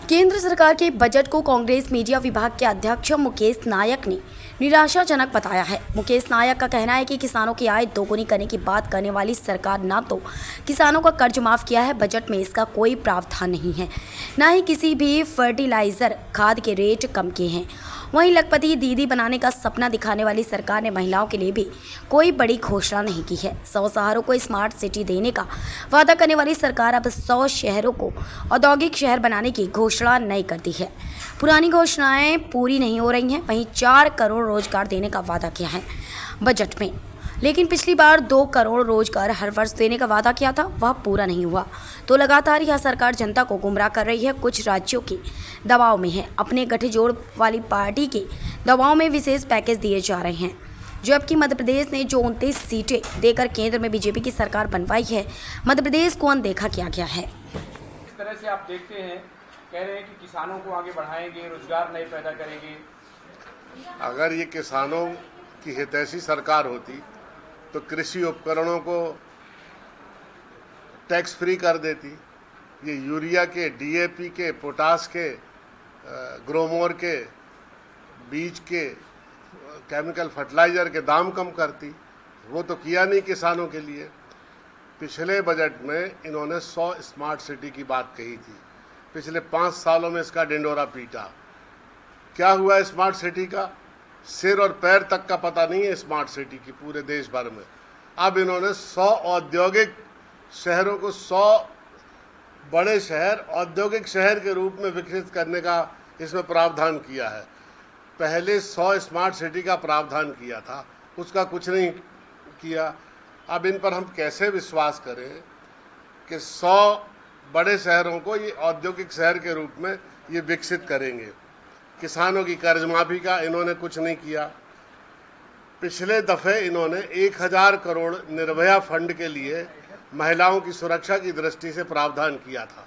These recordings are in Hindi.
केंद्र सरकार के बजट को कांग्रेस मीडिया विभाग के अध्यक्ष मुकेश नायक ने निराशाजनक बताया है। मुकेश नायक का कहना है कि किसानों की आय दोगुनी करने की बात करने वाली सरकार न तो किसानों का कर्ज माफ किया है, बजट में इसका कोई प्रावधान नहीं है, न ही किसी भी फर्टिलाइजर खाद के रेट कम किए हैं। वहीं लखपति दीदी बनाने का सपना दिखाने वाली सरकार ने महिलाओं के लिए भी कोई बड़ी घोषणा नहीं की है। 100 शहरों को स्मार्ट सिटी देने का वादा करने वाली सरकार अब 100 शहरों को औद्योगिक शहर बनाने की घोषणा नहीं करती है। पुरानी घोषणाएं पूरी नहीं हो रही हैं। वहीं 4 करोड़ रोजगार देने का वादा किया है बजट में, लेकिन पिछली बार 2 करोड़ रोजगार हर वर्ष देने का वादा किया था, वह पूरा नहीं हुआ। तो लगातार यह सरकार जनता को गुमराह कर रही है। कुछ राज्यों के दबाव में है, अपने गठजोड़ वाली पार्टी के दबाव में विशेष पैकेज दिए जा रहे हैं। जबकि मध्य प्रदेश ने जो 29 सीटें देकर केंद्र में बीजेपी की सरकार बनवाई है, मध्य प्रदेश को अनदेखा किया गया है। इस तरह से आप देखते हैं, कह रहे हैं कि किसानों को आगे बढ़ाएंगे, रोजगार नए पैदा करेंगे। अगर ये किसानों की हितैषी सरकार होती तो कृषि उपकरणों को टैक्स फ्री कर देती। ये यूरिया के, डीएपी के, पोटास के, ग्रोमोर के, बीज के, केमिकल फर्टिलाइज़र के दाम कम करती। वो तो किया नहीं किसानों के लिए। पिछले बजट में इन्होंने 100 स्मार्ट सिटी की बात कही थी। पिछले 5 सालों में इसका डिंडोरा पीटा। क्या हुआ स्मार्ट सिटी का? सिर और पैर तक का पता नहीं है स्मार्ट सिटी की पूरे देश भर में। अब इन्होंने 100 औद्योगिक शहरों को 100 बड़े शहर औद्योगिक शहर के रूप में विकसित करने का इसमें प्रावधान किया है। पहले 100 स्मार्ट सिटी का प्रावधान किया था, उसका कुछ नहीं किया। अब इन पर हम कैसे विश्वास करें कि 100 बड़े शहरों को ये औद्योगिक शहर के रूप में ये विकसित करेंगे। किसानों की कर्ज माफी का इन्होंने कुछ नहीं किया। पिछले दफ़े इन्होंने 1000 करोड़ निर्भया फंड के लिए महिलाओं की सुरक्षा की दृष्टि से प्रावधान किया था।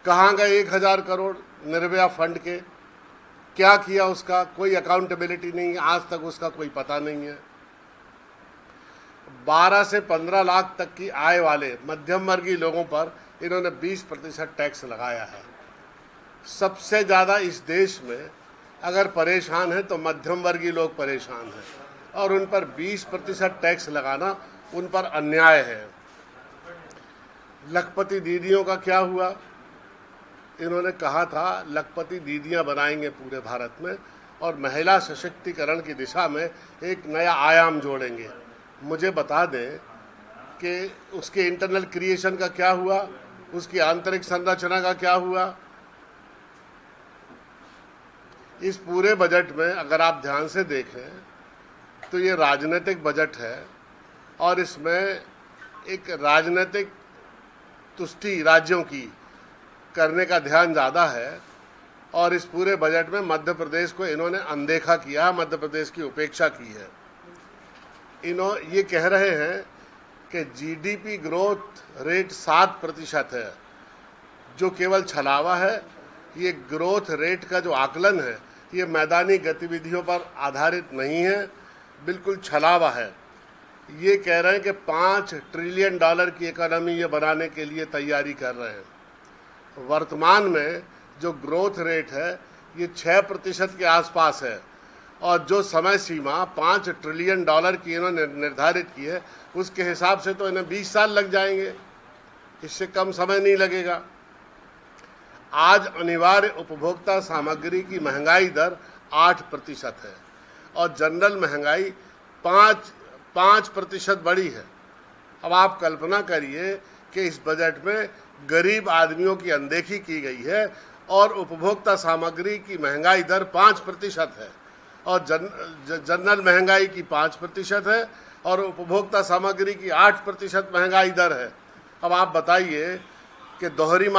कहाँ गए 1000 करोड़ निर्भया फंड के? क्या किया उसका? कोई अकाउंटेबिलिटी नहीं है, आज तक उसका कोई पता नहीं है। 12 से 15 लाख तक की आय वाले मध्यम वर्गीय लोगों पर इन्होंने 20% टैक्स लगाया है। सबसे ज़्यादा इस देश में अगर परेशान है तो मध्यम वर्गीय लोग परेशान हैं, और उन पर 20% टैक्स लगाना उन पर अन्याय है। लखपति दीदियों का क्या हुआ? इन्होंने कहा था लखपति दीदियां बनाएंगे पूरे भारत में और महिला सशक्तिकरण की दिशा में एक नया आयाम जोड़ेंगे। मुझे बता दें कि उसके इंटरनल क्रिएशन का क्या हुआ, उसकी आंतरिक संरचना का क्या हुआ। इस पूरे बजट में अगर आप ध्यान से देखें तो ये राजनीतिक बजट है, और इसमें एक राजनीतिक तुष्टि राज्यों की करने का ध्यान ज़्यादा है। और इस पूरे बजट में मध्य प्रदेश को इन्होंने अनदेखा किया, मध्य प्रदेश की उपेक्षा की है। ये कह रहे हैं कि जीडीपी ग्रोथ रेट 7% है, जो केवल छलावा है। ये ग्रोथ रेट का जो आकलन है ये मैदानी गतिविधियों पर आधारित नहीं है, बिल्कुल छलावा है। ये कह रहे हैं कि $5 ट्रिलियन की इकोनॉमी ये बनाने के लिए तैयारी कर रहे हैं। वर्तमान में जो ग्रोथ रेट है ये 6% के आसपास है, और जो समय सीमा $5 ट्रिलियन की इन्होंने निर्धारित की है उसके हिसाब से तो इन्हें 20 साल लग जाएंगे, इससे कम समय नहीं लगेगा। आज अनिवार्य उपभोक्ता सामग्री की महंगाई दर 8% है, और जनरल महंगाई 5% बढ़ी है। अब आप कल्पना करिए कि इस बजट में गरीब आदमियों की अनदेखी की गई है, और उपभोक्ता सामग्री की महंगाई दर 5% है, और जनरल महंगाई की 5% है, और उपभोक्ता सामग्री की 8% महंगाई दर है। अब आप बताइए कि दोहरी